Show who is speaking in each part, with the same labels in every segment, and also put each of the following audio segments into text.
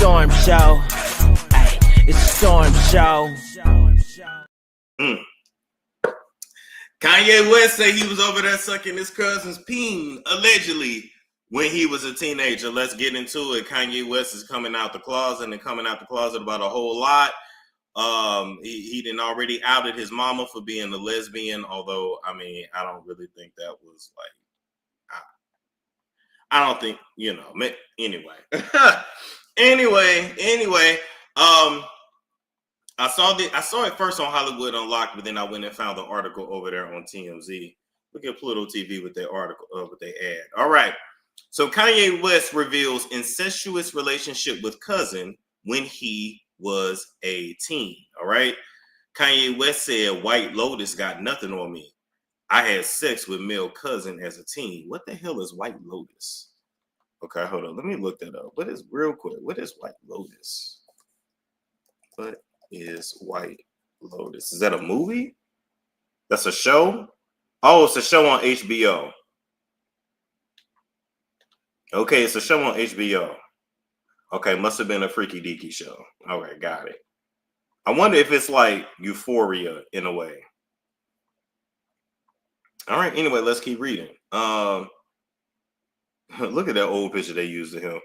Speaker 1: storm show. Ay, it's a storm show.
Speaker 2: Kanye West said he was over there sucking his cousin's peen, allegedly, when he was a teenager. Let's get into it. Kanye West is coming out the closet and coming out the closet about a whole lot. He done already outed his mama for being a lesbian, although, I mean, I don't really think that was like, I don't think, you know, anyway. anyway, I saw it first on Hollywood Unlocked, but then I went and found the article over there on TMZ. Look at Pluto TV with their article, with their ad. All right. So Kanye West reveals incestuous relationship with cousin when he was a teen. All right. Kanye West said, White Lotus got nothing on me. I had sex with male cousin as a teen. What the hell is White Lotus? Okay, hold on. Let me look that up. What is real quick? What is White Lotus? What is White Lotus? Is that a movie? That's a show? Oh, it's a show on HBO. Okay, it's a show on HBO. Okay, must have been a freaky deaky show. All right, got it. I wonder if it's like Euphoria in a way. All right, anyway, let's keep reading. Look at that old picture they used of him.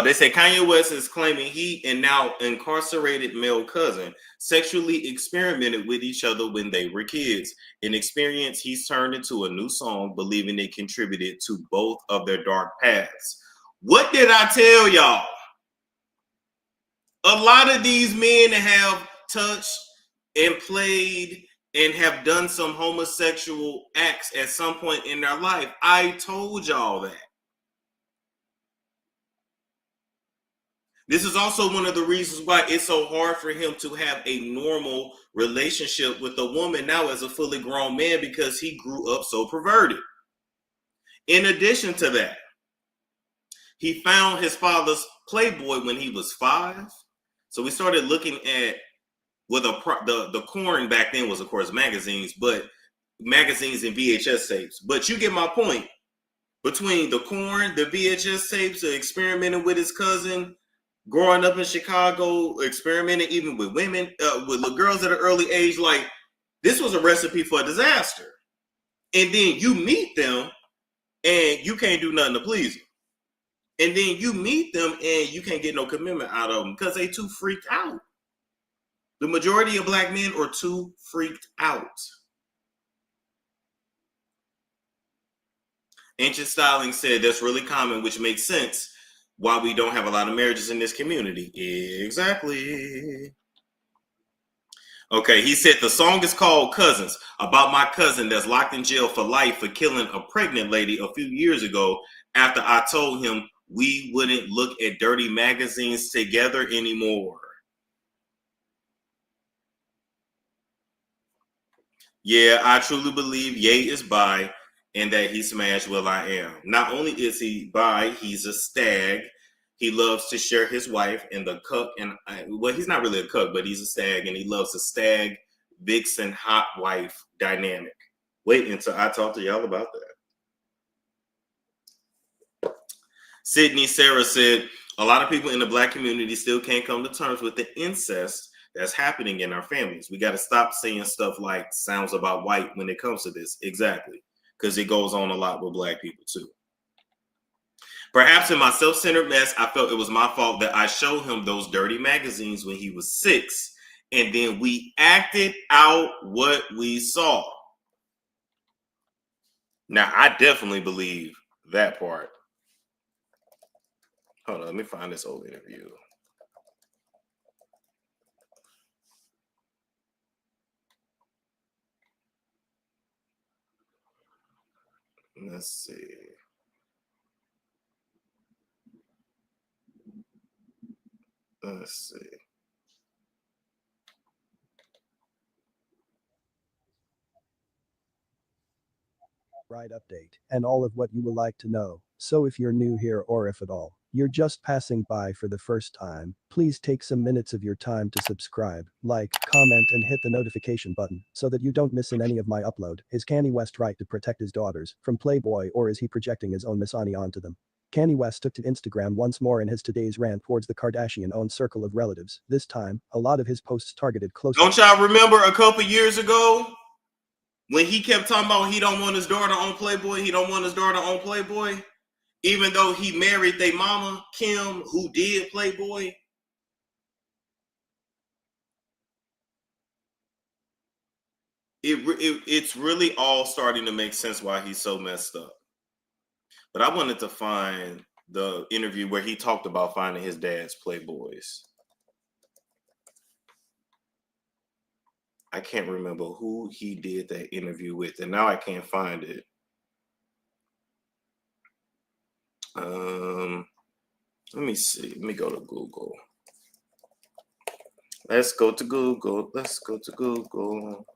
Speaker 2: They say Kanye West is claiming he and now incarcerated male cousin sexually experimented with each other when they were kids. An experience he's turned into a new song, believing it contributed to both of their dark paths. What did I tell y'all? A lot of these men have touched and played and have done some homosexual acts at some point in their life. I told y'all that. This is also one of the reasons why it's so hard for him to have a normal relationship with a woman now as a fully grown man, because he grew up so perverted. In addition to that, he found his father's Playboy when he was 5. So we started looking at, well, the corn back then was, of course, magazines, but magazines and VHS tapes. But you get my point. Between the corn, the VHS tapes, experimenting with his cousin, growing up in Chicago, experimenting even with women, with little girls at an early age, like, this was a recipe for a disaster. And then you meet them and you can't do nothing to please them. And then you meet them and you can't get no commitment out of them because they too freaked out. The majority of black men are too freaked out. Ancient Styling said that's really common, which makes sense why we don't have a lot of marriages in this community. Exactly. Okay, he said the song is called Cousins, about my cousin that's locked in jail for life for killing a pregnant lady a few years ago after I told him we wouldn't look at dirty magazines together anymore. Yeah, I truly believe Ye is bi and that he smashed Will I Am. Not only is he bi, he's a stag. He loves to share his wife and the cuck. Well, he's not really a cuck, but he's a stag, and he loves a stag, vixen, hot wife dynamic. Wait until I talk to y'all about that. Sydney Sarah said, a lot of people in the black community still can't come to terms with the incest that's happening in our families. We got to stop saying stuff like sounds about white when it comes to this. Exactly. Because it goes on a lot with black people too. Perhaps in my self-centered mess, I felt it was my fault that I showed him those dirty magazines when he was 6, and then we acted out what we saw. Now, I definitely believe that part. Hold on, let me find this old interview. Let's see. Let's see.
Speaker 3: Right update and all of what you would like to know. So if you're new here, or if at all, you're just passing by for the first time, please take some minutes of your time to subscribe, like, comment and hit the notification button so that you don't miss in any of my upload. Is Kanye West right to protect his daughters from Playboy, or is he projecting his own misogyny onto them? Kanye West took to Instagram once more in his today's rant towards the Kardashian-owned circle of relatives. This time, a lot of his posts targeted close.
Speaker 2: Don't y'all remember a couple years ago when he kept talking about he don't want his daughter on Playboy? He don't want his daughter on Playboy, even though he married their mama Kim, who did Playboy. It's really all starting to make sense why he's so messed up. But I wanted to find the interview where he talked about finding his dad's Playboys. I can't remember who he did that interview with, and now I can't find it. Let me see. Let me go to Google. Let's go to Google. Let's go to Google.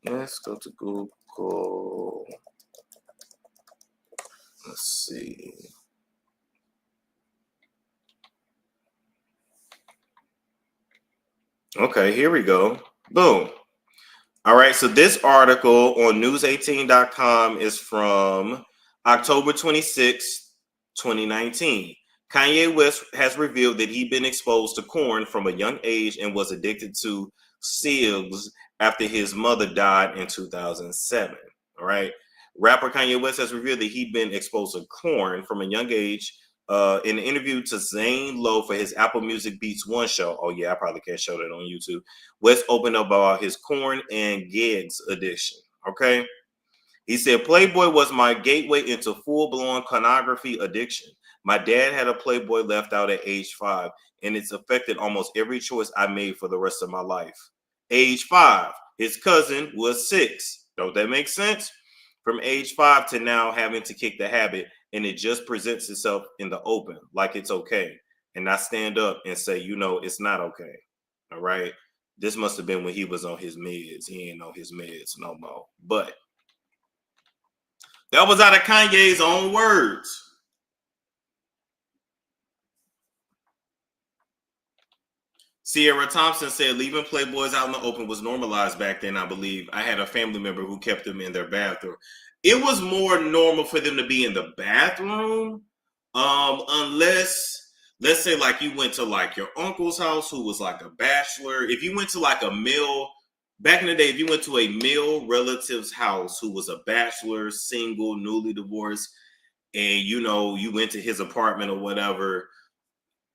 Speaker 2: Let's go to Google. Let's see. Okay, here we go. Boom. All right, so this article on news18.com is from October 26, 2019. Kanye West has revealed that he'd been exposed to corn from a young age and was addicted to cigs after his mother died in 2007. All right. Rapper Kanye West has revealed that he'd been exposed to corn from a young age. In an interview to Zane Lowe for his Apple Music Beats One show. Oh, yeah, I probably can't show that on YouTube. West opened up about his corn and gigs addiction. Okay. He said, Playboy was my gateway into full-blown pornography addiction. My dad had a Playboy left out at age 5, and it's affected almost every choice I made for the rest of my life. Age 5, his cousin was 6. Don't that make sense? From age 5 to now having to kick the habit, and it just presents itself in the open like it's okay. And I stand up and say, you know, it's not okay. All right. This must have been when he was on his meds. He ain't on his meds no more. But that was out of Kanye's own words. Sierra Thompson said leaving Playboys out in the open was normalized back then, I believe. I had a family member who kept them in their bathroom. It was more normal for them to be in the bathroom, unless, let's say, like you went to like your uncle's house who was like a bachelor. If you went to like a male, back in the day, if you went to a male relative's house who was a bachelor, single, newly divorced, and you know, you went to his apartment or whatever,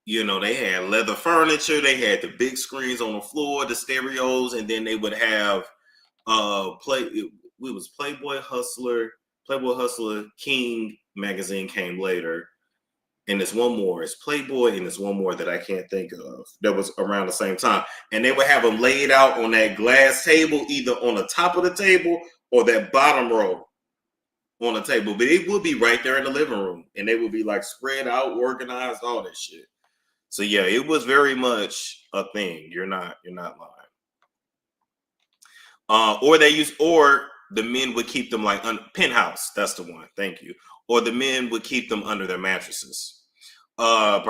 Speaker 2: you know, they had leather furniture, they had the big screens on the floor, the stereos, and then they would have it was Playboy Hustler, King magazine came later. And there's one more, it's Playboy, and there's one more that I can't think of that was around the same time. And they would have them laid out on that glass table, either on the top of the table or that bottom row on the table. But it would be right there in the living room. And they would be like spread out, organized, all that shit. So yeah, it was very much a thing. You're not lying. Or the men would keep them like penthouse. That's the one. Thank you. Or the men would keep them under their mattresses. My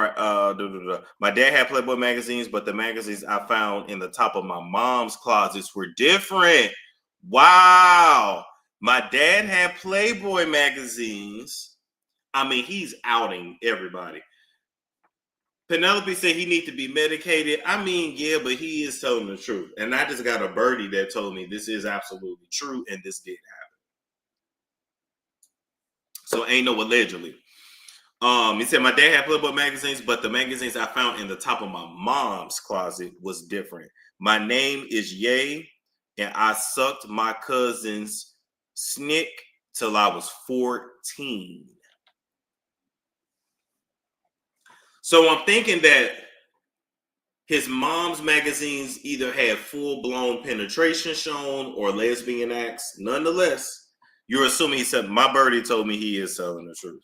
Speaker 2: dad had Playboy magazines, but the magazines I found in the top of my mom's closets were different. Wow. My dad had Playboy magazines. I mean, he's outing everybody. Penelope said he needs to be medicated. I mean, yeah, but he is telling the truth. And I just got a birdie that told me this is absolutely true and this did happen. So ain't no allegedly. He said my dad had Playboy magazines, but the magazines I found in the top of my mom's closet was different. My name is Ye, and I sucked my cousin's snick till I was 14. So I'm thinking that his mom's magazines either had full-blown penetration shown or lesbian acts. Nonetheless, you're assuming he said, my birdie told me he is telling the truth.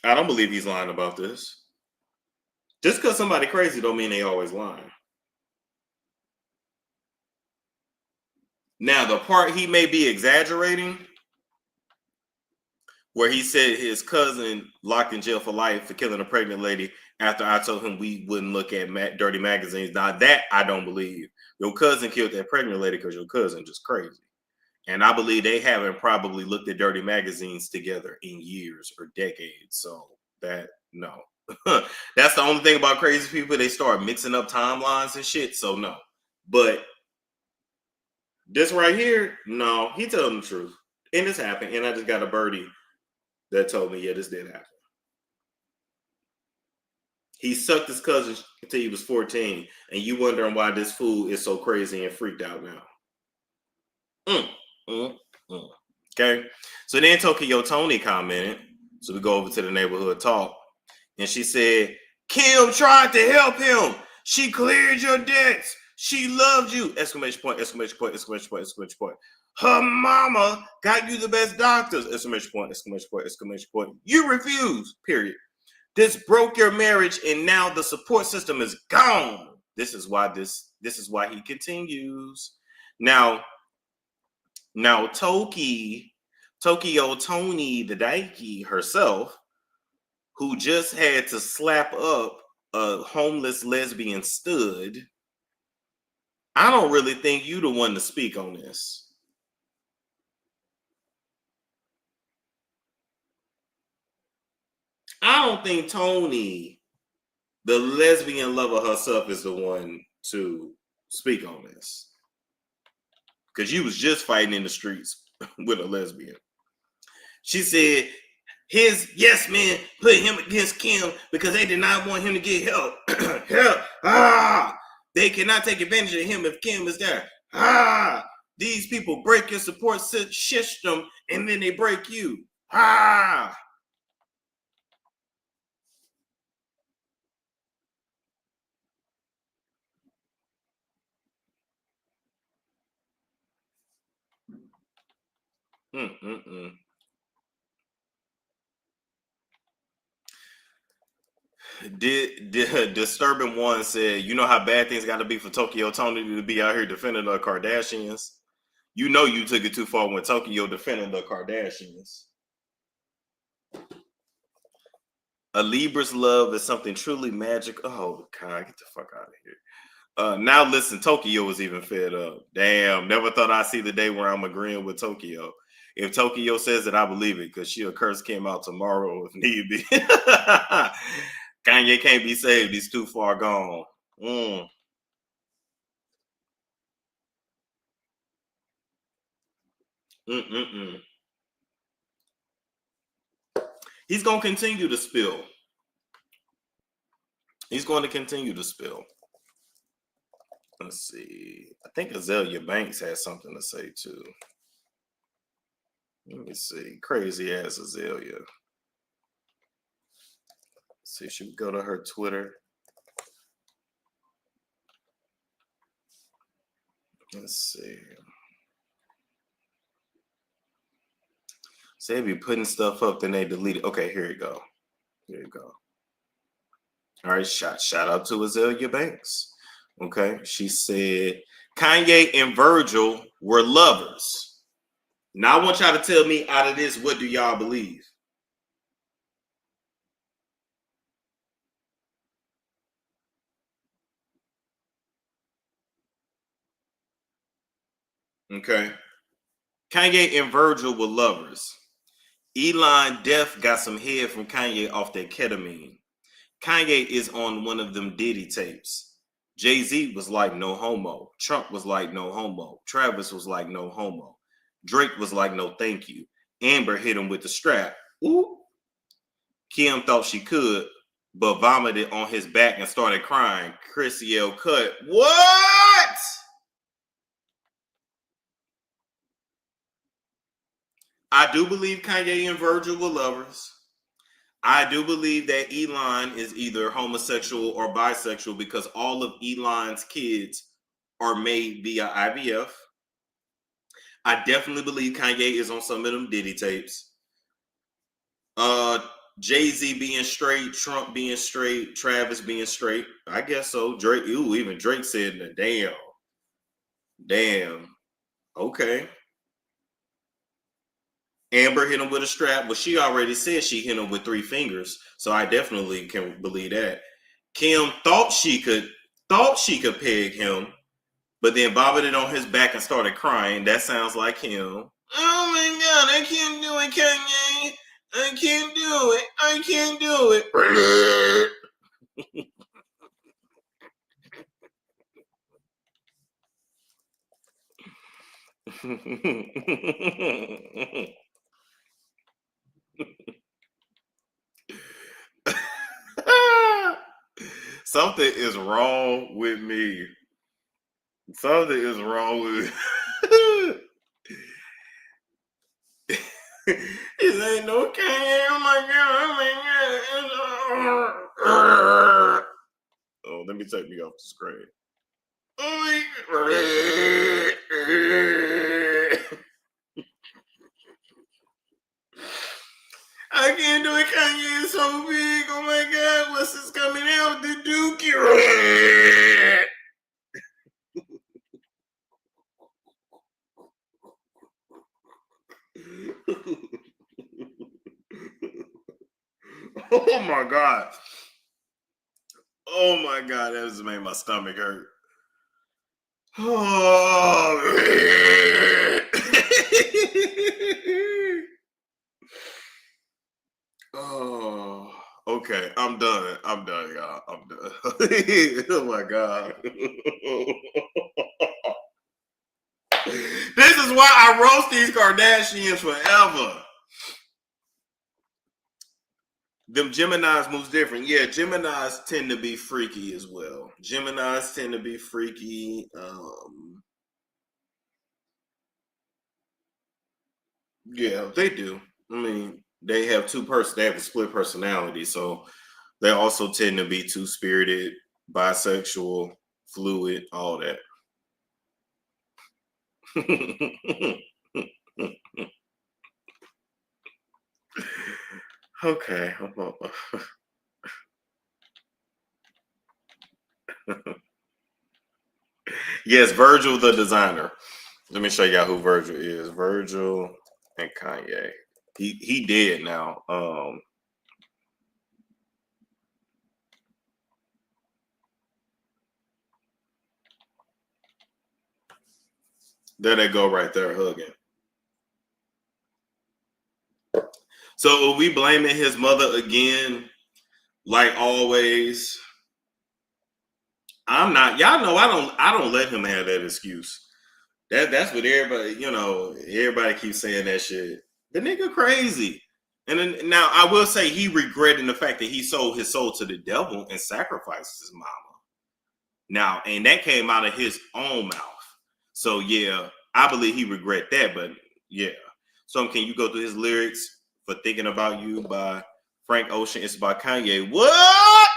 Speaker 2: I don't believe he's lying about this. Just because somebody crazy don't mean they always lying. Now, the part he may be exaggerating, where he said his cousin locked in jail for life for killing a pregnant lady after I told him we wouldn't look at dirty magazines. Now, that I don't believe. Your cousin killed that pregnant lady because your cousin just crazy. And I believe they haven't probably looked at dirty magazines together in years or decades. So that, no. That's the only thing about crazy people. They start mixing up timelines and shit. So no. But this right here, no, he telling the truth. And this happened. And I just got a birdie that told me, yeah, this did happen. He sucked his cousin until he was 14. And you wondering why this fool is so crazy and freaked out now. Okay. So then Tokyo Tony commented. So we go over to the neighborhood talk. And she said, Kim tried to help him. She cleared your debts. She loved you. Exclamation point, exclamation point, exclamation point, exclamation point. Her mama got you the best doctors. Exclamation point, exclamation point, exclamation point. You refused. Period. This broke your marriage, and now the support system is gone. This is why he continues. Now Tokyo Tony the Daiki herself, who just had to slap up a homeless lesbian stud, I don't really think you the one to speak on this. I don't think Tony, the lesbian lover herself, is the one to speak on this. Because you was just fighting in the streets with a lesbian. She said his yes men put him against Kim because they did not want him to get help. Help. They cannot take advantage of him if Kim is there. These people break your support system and then they break you. Disturbing One said, you know how bad things got to be for Tokyo Tony to be out here defending the Kardashians? You know you took it too far when Tokyo defending the Kardashians. A Libra's love is something truly magical. Oh, God, get the fuck out of here. Now listen, Tokyo was even fed up. Damn, never thought I'd see the day where I'm agreeing with Tokyo. If Tokyo says it, I believe it, because she'll curse Kim out tomorrow if need be. Kanye can't be saved. He's too far gone. He's going to continue to spill. He's going to continue to spill. Let's see. I think Azalea Banks has something to say, too. Let me see. Crazy ass Azalea. Let's see, should we go to her Twitter? Let's see. Say they be putting stuff up, then they delete it. Okay, here you go. Here you go. All right, shout out to Azalea Banks. Okay, she said Kanye and Virgil were lovers. Now I want y'all to tell me out of this, what do y'all believe? Okay. Kanye and Virgil were lovers. Elon Def got some head from Kanye off that ketamine. Kanye is on one of them Diddy tapes. Jay-Z was like, no homo. Trump was like, no homo. Travis was like, no homo. Drake was like, no thank you. Amber hit him with the strap. Ooh. Kim thought she could, but vomited on his back and started crying. Chrissy L. cut. What? I do believe Kanye and Virgil were lovers. I do believe that Elon is either homosexual or bisexual because all of Elon's kids are made via IVF. I definitely believe Kanye is on some of them Diddy tapes. Jay-Z being straight, Trump being straight, Travis being straight. I guess so. Drake, even Drake said, damn. Okay. Amber hit him with a strap, but she already said she hit him with 3 fingers, so I definitely can believe that. Kim thought she could peg him, but then vomited on his back and started crying. That sounds like him. Oh my God, I can't do it, Kanye. I can't do it. I can't do it. Something is wrong with me. Something is wrong with me. It ain't no Kanye. Oh my God. Oh my God. Oh, let me take me off the screen. Oh my God. I can't do it. Kanye is so big. Oh my God. What's this coming out? The Dookie. Oh my God. Oh my God. That just made my stomach hurt. Oh. Oh. Okay, I'm done. I'm done, y'all. I'm done. Oh my God. This is why I roast these Kardashians forever. Them Geminis moves different. Yeah, Geminis tend to be freaky as well. Geminis tend to be freaky. Yeah, they do. I mean, they have they have a split personality, so they also tend to be two-spirited, bisexual, fluid, all that. Okay. Yes, Virgil the designer. Let me show y'all who Virgil is. Virgil and Kanye. He dead now. There they go right there hugging. So are we blaming his mother again, like always? I'm not. Y'all know I don't let him have that excuse. That's what everybody, everybody keeps saying that shit. The nigga crazy. And then now I will say he regretting the fact that he sold his soul to the devil and sacrificed his mama. Now, and that came out of his own mouth. So yeah, I believe he regret that, but yeah. So can you go through his lyrics for Thinking About You by Frank Ocean? It's about Kanye. What?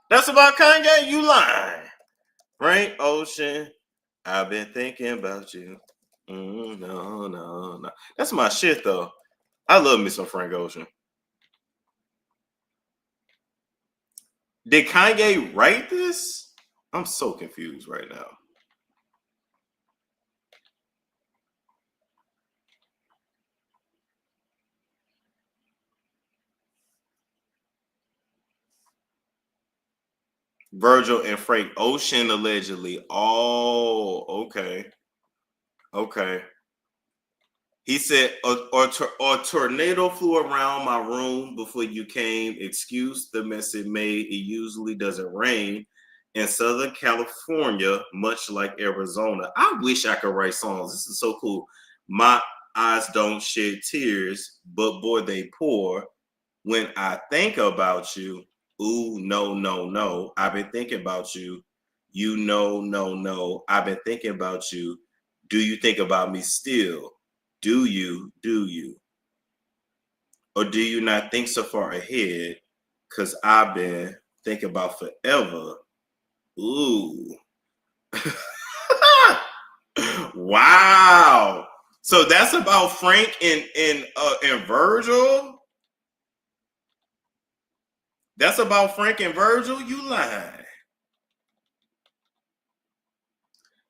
Speaker 2: That's about Kanye? You lying. Frank Ocean, I've been thinking about you. No. That's my shit though. I love me some Frank Ocean. Did Kanye write this? I'm so confused right now. Virgil and Frank Ocean allegedly. Oh, okay. Okay. He said, a tornado flew around my room before you came. Excuse the mess it made. It usually doesn't rain in Southern California, much like Arizona. I wish I could write songs. This is so cool. My eyes don't shed tears, but boy, they pour. When I think about you, ooh, no. I've been thinking about you. You know, no. I've been thinking about you. Do you think about me still? Do you? Or do you not think so far ahead? Because I've been thinking about forever. Ooh. Wow. So that's about Frank and Virgil? That's about Frank and Virgil? You lying.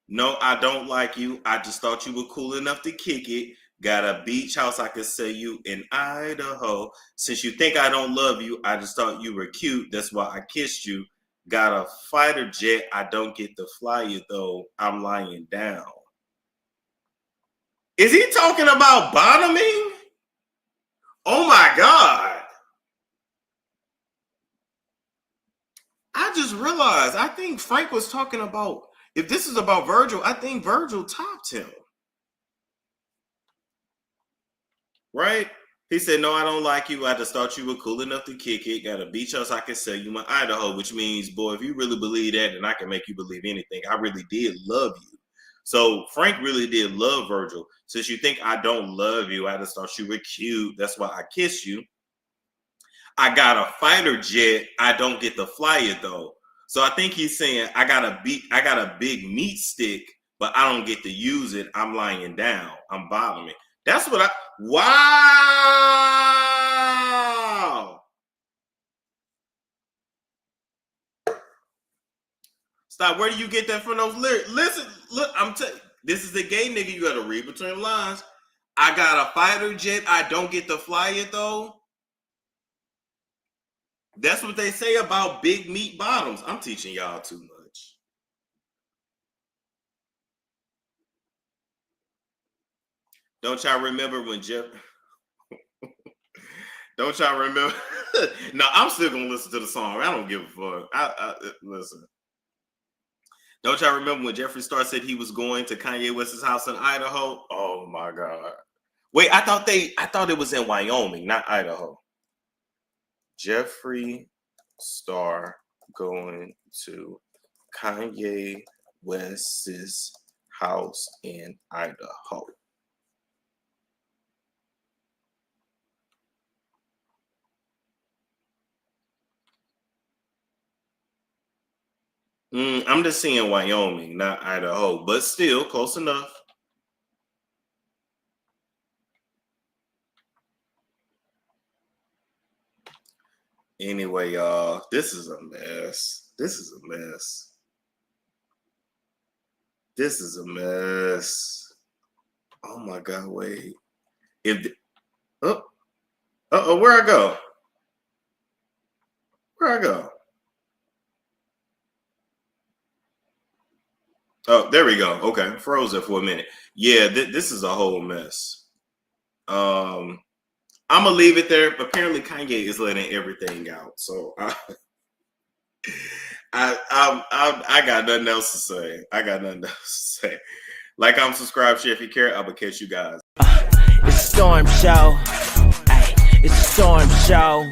Speaker 2: No, I don't like you. I just thought you were cool enough to kick it. Got a beach house I could sell you in Idaho. Since you think I don't love you, I just thought you were cute. That's why I kissed you. Got a fighter jet. I don't get to fly it though. I'm lying down. Is he talking about bottoming? Oh my God. I just realized, I think Frank was talking about, if this is about Virgil, I think Virgil topped him. Right? He said, no, I don't like you. I just thought you were cool enough to kick it. Got a beach house I can sell you my Idaho, which means, boy, if you really believe that, then I can make you believe anything. I really did love you. So Frank really did love Virgil. Since you think I don't love you, I just thought you were cute. That's why I kiss you. I got a fighter jet. I don't get to fly it though. So I think he's saying I got a big meat stick, but I don't get to use it. I'm lying down. I'm bottoming. That's what wow. Stop. Where do you get that from those lyrics? Listen, look, I'm telling you, this is a gay nigga. You gotta read between the lines. I got a fighter jet. I don't get to fly it though. That's what they say about big meat bottoms. I'm teaching y'all too much. Don't y'all remember when Jeff? Don't y'all remember? No, I'm still gonna listen to the song. I don't give a fuck. Listen. Don't y'all remember when Jeffree Star said he was going to Kanye West's house in Idaho? Oh my God. Wait, I thought it was in Wyoming, not Idaho. Jeffree Star going to Kanye West's house in Idaho. I'm just seeing Wyoming, not Idaho, but still close enough. Anyway, y'all, this is a mess. This is a mess. This is a mess. Oh my God, wait. Where I go? Where I go? Oh, there we go. Okay, froze it for a minute. Yeah, this is a whole mess. I'm gonna leave it there. Apparently, Kanye is letting everything out, so I got nothing else to say. I got nothing else to say. Like, I'm subscribed, share if you care. I will catch you guys.
Speaker 1: It's Storm Show. Ay, it's Storm Show.